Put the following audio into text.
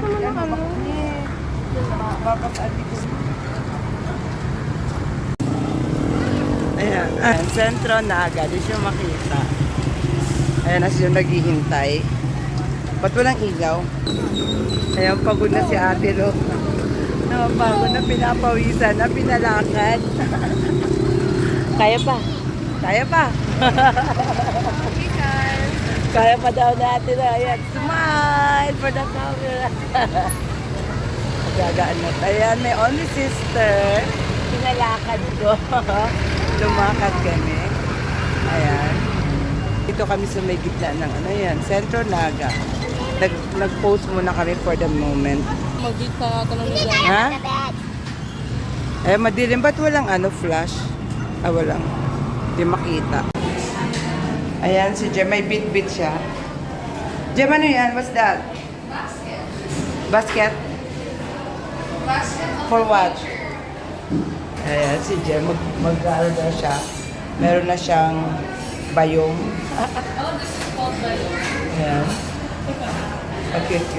naman ang ano. Ayan, Sentro Naga, di siya makita. Ayan na siya naghihintay. Ba't walang ilaw? Ayan, pagod na si ate, lo. Napagod na, pinapawisan na, pinalakad. Kaya pa. Kaya pa. Kaya pa daw natin. Ayan, smile for the camera. Gagaan na. Ayan, may only sister. Pinalakad ko. Lumakad kami. Ayan. Dito kami sa may gitna ng ano yan, Sentro Naga. Nag-post muna kami for the moment. Mag-gate ka ata ng nila. Ha? Eh, madilim. Ba't walang ano, flash? Ah, walang. Hindi makita. Ayan, si Jem. May bit-bit siya. Jem, ano yan? What's that? Basket. Basket? For what? Ayan, si Jem. Mag-ano daw siya. Meron na siyang bayong. Oh, this is called bayong. Ayan. Okay, cute.